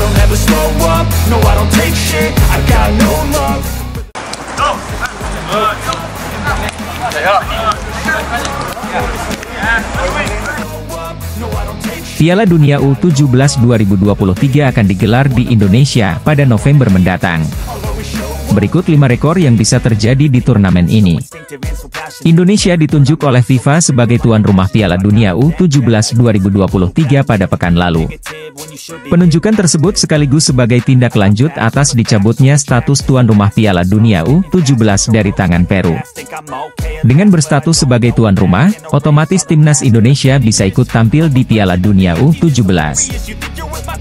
don't ever slow up, no I don't take shit, I got no love. Piala Dunia U17 2023 akan digelar di Indonesia pada November mendatang. Berikut 5 rekor yang bisa terjadi di turnamen ini. Indonesia ditunjuk oleh FIFA sebagai tuan rumah Piala Dunia U17 2023 pada pekan lalu. Penunjukan tersebut sekaligus sebagai tindak lanjut atas dicabutnya status tuan rumah Piala Dunia U17 dari tangan Peru. Dengan berstatus sebagai tuan rumah, otomatis timnas Indonesia bisa ikut tampil di Piala Dunia U17.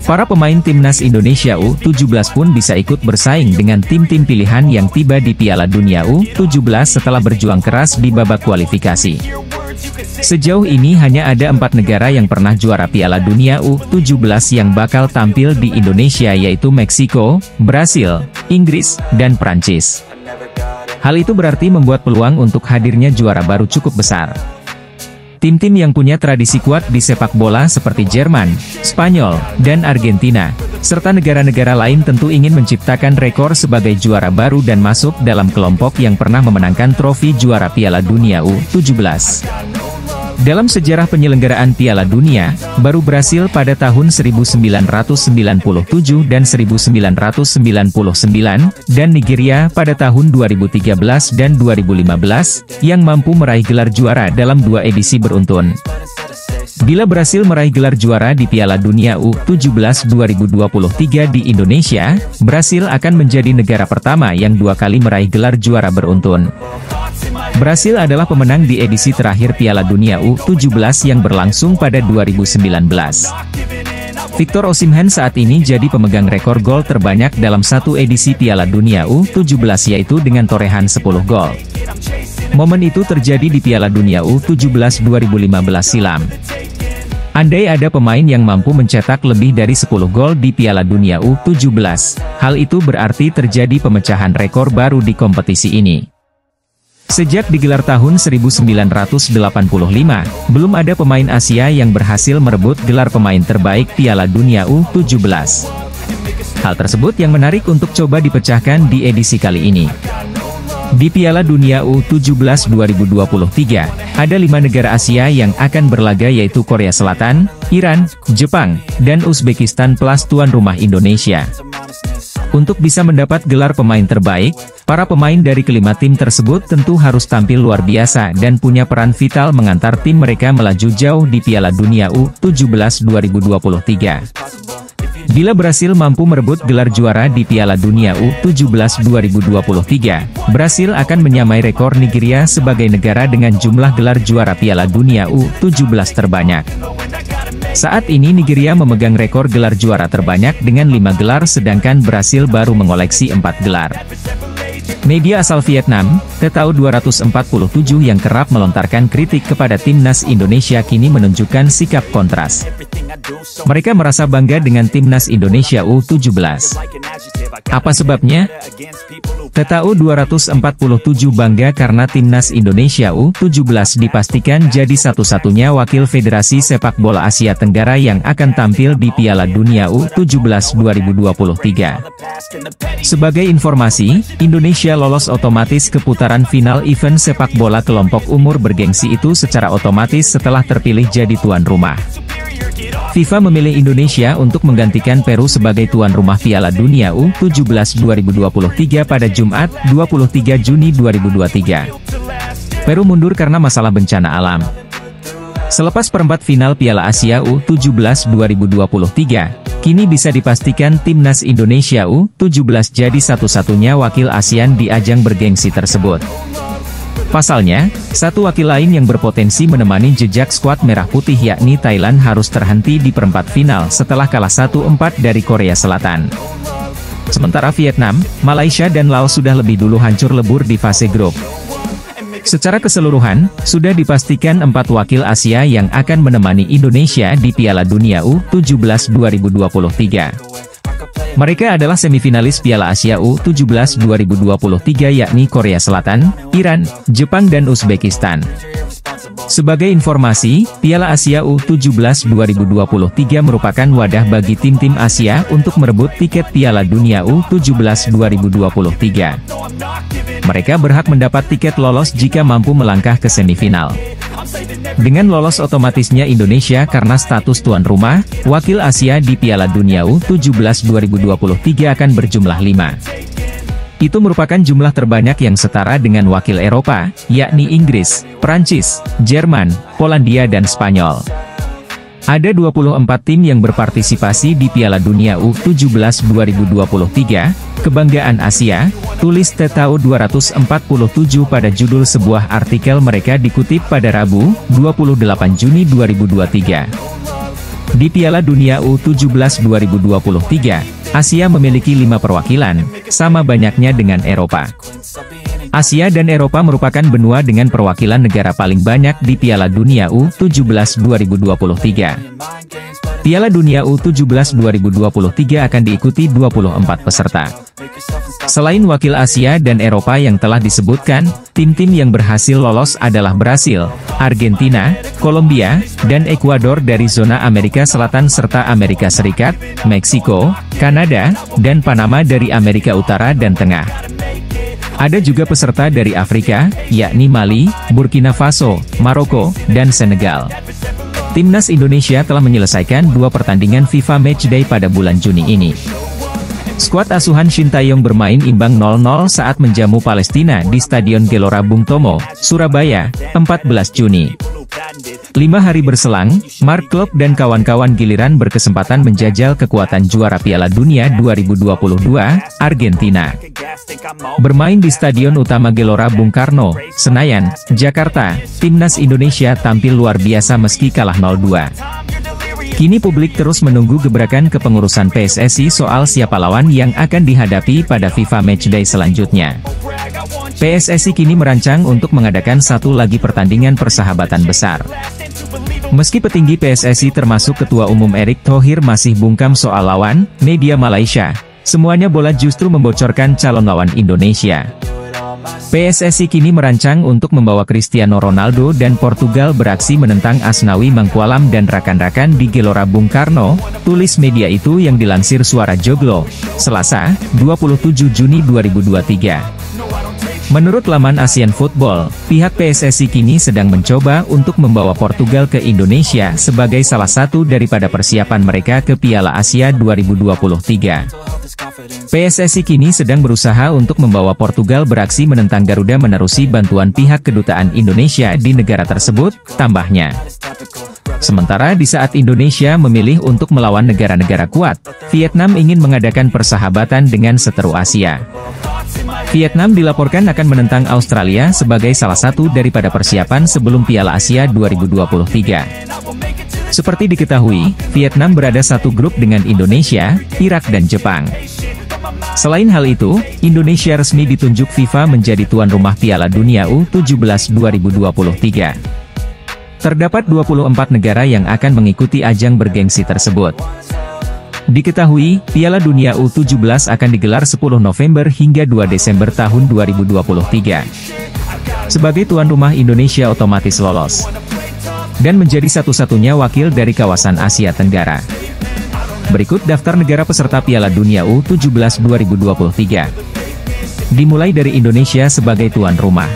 Para pemain timnas Indonesia U17 pun bisa ikut bersaing dengan tim-tim pilihan yang tiba di Piala Dunia U17 setelah berjuang keras di babak kualifikasi. Sejauh ini hanya ada 4 negara yang pernah juara Piala Dunia U17 yang bakal tampil di Indonesia, yaitu Meksiko, Brasil, Inggris, dan Prancis. Hal itu berarti membuat peluang untuk hadirnya juara baru cukup besar. Tim-tim yang punya tradisi kuat di sepak bola seperti Jerman, Spanyol, dan Argentina, serta negara-negara lain tentu ingin menciptakan rekor sebagai juara baru dan masuk dalam kelompok yang pernah memenangkan trofi juara Piala Dunia U17. Dalam sejarah penyelenggaraan Piala Dunia, baru Brasil pada tahun 1997 dan 1999, dan Nigeria pada tahun 2013 dan 2015, yang mampu meraih gelar juara dalam 2 edisi beruntun. Bila Brasil meraih gelar juara di Piala Dunia U17 2023 di Indonesia, Brasil akan menjadi negara pertama yang 2 kali meraih gelar juara beruntun. Brasil adalah pemenang di edisi terakhir Piala Dunia U17 yang berlangsung pada 2019. Victor Osimhen saat ini jadi pemegang rekor gol terbanyak dalam satu edisi Piala Dunia U17, yaitu dengan torehan 10 gol. Momen itu terjadi di Piala Dunia U17 2015 silam. Andai ada pemain yang mampu mencetak lebih dari 10 gol di Piala Dunia U17, hal itu berarti terjadi pemecahan rekor baru di kompetisi ini. Sejak digelar tahun 1985, belum ada pemain Asia yang berhasil merebut gelar pemain terbaik Piala Dunia U17. Hal tersebut yang menarik untuk coba dipecahkan di edisi kali ini. Di Piala Dunia U17 2023, ada 5 negara Asia yang akan berlaga, yaitu Korea Selatan, Iran, Jepang, dan Uzbekistan plus tuan rumah Indonesia. Untuk bisa mendapat gelar pemain terbaik, para pemain dari kelima tim tersebut tentu harus tampil luar biasa dan punya peran vital mengantar tim mereka melaju jauh di Piala Dunia U17 2023. Bila Brasil mampu merebut gelar juara di Piala Dunia U17 2023, Brasil akan menyamai rekor Nigeria sebagai negara dengan jumlah gelar juara Piala Dunia U17 terbanyak. Saat ini Nigeria memegang rekor gelar juara terbanyak dengan 5 gelar, sedangkan Brasil baru mengoleksi 4 gelar. Media asal Vietnam, TTAU 247, yang kerap melontarkan kritik kepada timnas Indonesia kini menunjukkan sikap kontras. Mereka merasa bangga dengan timnas Indonesia U17. Apa sebabnya? TTAU 247 bangga karena timnas Indonesia U17 dipastikan jadi satu-satunya wakil Federasi Sepak Bola Asia Tenggara yang akan tampil di Piala Dunia U17 2023. Sebagai informasi, Indonesia lolos otomatis ke putaran final event sepak bola kelompok umur bergengsi itu secara otomatis setelah terpilih jadi tuan rumah. FIFA memilih Indonesia untuk menggantikan Peru sebagai tuan rumah Piala Dunia U17 2023 pada Jumat, 23 Juni 2023. Peru mundur karena masalah bencana alam. Selepas perempat final Piala Asia U17 2023, kini bisa dipastikan timnas Indonesia U17 jadi satu-satunya wakil ASEAN di ajang bergengsi tersebut. Pasalnya, satu wakil lain yang berpotensi menemani jejak skuad merah putih yakni Thailand harus terhenti di perempat final setelah kalah 1-4 dari Korea Selatan. Sementara Vietnam, Malaysia dan Laos sudah lebih dulu hancur lebur di fase grup. Secara keseluruhan, sudah dipastikan 4 wakil Asia yang akan menemani Indonesia di Piala Dunia U17 2023. Mereka adalah semifinalis Piala Asia U17 2023 yakni Korea Selatan, Iran, Jepang dan Uzbekistan. Sebagai informasi, Piala Asia U17 2023 merupakan wadah bagi tim-tim Asia untuk merebut tiket Piala Dunia U17 2023. Mereka berhak mendapat tiket lolos jika mampu melangkah ke semifinal. Dengan lolos otomatisnya Indonesia karena status tuan rumah, wakil Asia di Piala Dunia U17 2023 akan berjumlah 5. Itu merupakan jumlah terbanyak yang setara dengan wakil Eropa, yakni Inggris, Prancis, Jerman, Polandia dan Spanyol. Ada 24 tim yang berpartisipasi di Piala Dunia U17 2023, Kebanggaan Asia, tulis TTAU 247 pada judul sebuah artikel mereka dikutip pada Rabu, 28 Juni 2023. Di Piala Dunia U17 2023, Asia memiliki 5 perwakilan, sama banyaknya dengan Eropa. Asia dan Eropa merupakan benua dengan perwakilan negara paling banyak di Piala Dunia U17 2023. Piala Dunia U17 2023 akan diikuti 24 peserta. Selain wakil Asia dan Eropa yang telah disebutkan, tim-tim yang berhasil lolos adalah Brasil, Argentina, Kolombia, dan Ekuador dari zona Amerika Selatan serta Amerika Serikat, Meksiko, Kanada, dan Panama dari Amerika Utara dan Tengah. Ada juga peserta dari Afrika, yakni Mali, Burkina Faso, Maroko, dan Senegal. Timnas Indonesia telah menyelesaikan 2 pertandingan FIFA Matchday pada bulan Juni ini. Skuad asuhan Shin Tae-yong bermain imbang 0-0 saat menjamu Palestina di Stadion Gelora Bung Tomo, Surabaya, 14 Juni. 5 hari berselang, Mark Klok dan kawan-kawan giliran berkesempatan menjajal kekuatan juara Piala Dunia 2022, Argentina. Bermain di Stadion Utama Gelora Bung Karno, Senayan, Jakarta, Timnas Indonesia tampil luar biasa meski kalah 0-2. Kini publik terus menunggu gebrakan kepengurusan PSSI soal siapa lawan yang akan dihadapi pada FIFA Matchday selanjutnya. PSSI kini merancang untuk mengadakan satu lagi pertandingan persahabatan besar. Meski petinggi PSSI termasuk Ketua Umum Erick Thohir masih bungkam soal lawan, media Malaysia, semuanya bola justru membocorkan calon lawan Indonesia. PSSI kini merancang untuk membawa Cristiano Ronaldo dan Portugal beraksi menentang Asnawi Mangkualam dan rakan-rakan di Gelora Bung Karno, tulis media itu yang dilansir Suara Joglo, Selasa, 27 Juni 2023. Menurut laman Asian Football, pihak PSSI kini sedang mencoba untuk membawa Portugal ke Indonesia sebagai salah satu daripada persiapan mereka ke Piala Asia 2023. PSSI kini sedang berusaha untuk membawa Portugal beraksi menentang Garuda menerusi bantuan pihak kedutaan Indonesia di negara tersebut, tambahnya. Sementara di saat Indonesia memilih untuk melawan negara-negara kuat, Vietnam ingin mengadakan persahabatan dengan seteru Asia. Vietnam dilaporkan akan menentang Australia sebagai salah satu daripada persiapan sebelum Piala Asia 2023. Seperti diketahui, Vietnam berada satu grup dengan Indonesia, Irak dan Jepang. Selain hal itu, Indonesia resmi ditunjuk FIFA menjadi tuan rumah Piala Dunia U17 2023. Terdapat 24 negara yang akan mengikuti ajang bergengsi tersebut. Diketahui, Piala Dunia U17 akan digelar 10 November hingga 2 Desember tahun 2023. Sebagai tuan rumah Indonesia otomatis lolos dan menjadi satu-satunya wakil dari kawasan Asia Tenggara. Berikut daftar negara peserta Piala Dunia U17 2023. Dimulai dari Indonesia sebagai tuan rumah.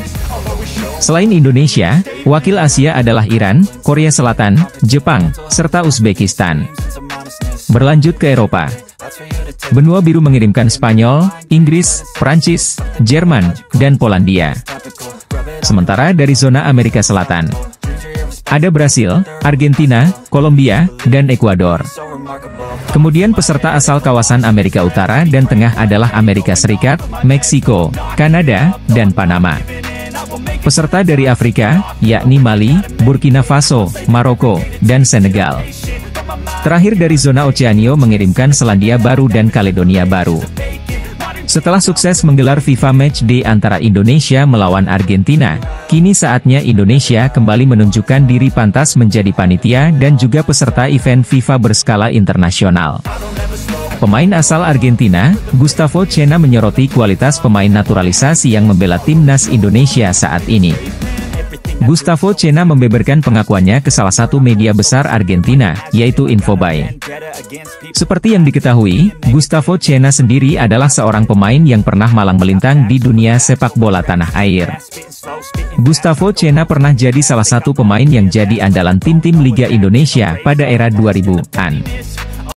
Selain Indonesia, wakil Asia adalah Iran, Korea Selatan, Jepang, serta Uzbekistan. Berlanjut ke Eropa. Benua Biru mengirimkan Spanyol, Inggris, Prancis, Jerman, dan Polandia. Sementara dari zona Amerika Selatan, ada Brasil, Argentina, Kolombia, dan Ekuador. Kemudian peserta asal kawasan Amerika Utara dan Tengah adalah Amerika Serikat, Meksiko, Kanada, dan Panama. Peserta dari Afrika, yakni Mali, Burkina Faso, Maroko, dan Senegal. Terakhir dari zona Oceania mengirimkan Selandia Baru dan Kaledonia Baru. Setelah sukses menggelar FIFA Matchday antara Indonesia melawan Argentina, kini saatnya Indonesia kembali menunjukkan diri pantas menjadi panitia dan juga peserta event FIFA berskala internasional. Pemain asal Argentina, Gustavo Cena menyoroti kualitas pemain naturalisasi yang membela timnas Indonesia saat ini. Gustavo Cena membeberkan pengakuannya ke salah satu media besar Argentina, yaitu Infobay. Seperti yang diketahui, Gustavo Cena sendiri adalah seorang pemain yang pernah malang melintang di dunia sepak bola tanah air. Gustavo Cena pernah jadi salah satu pemain yang jadi andalan tim-tim Liga Indonesia pada era 2000-an.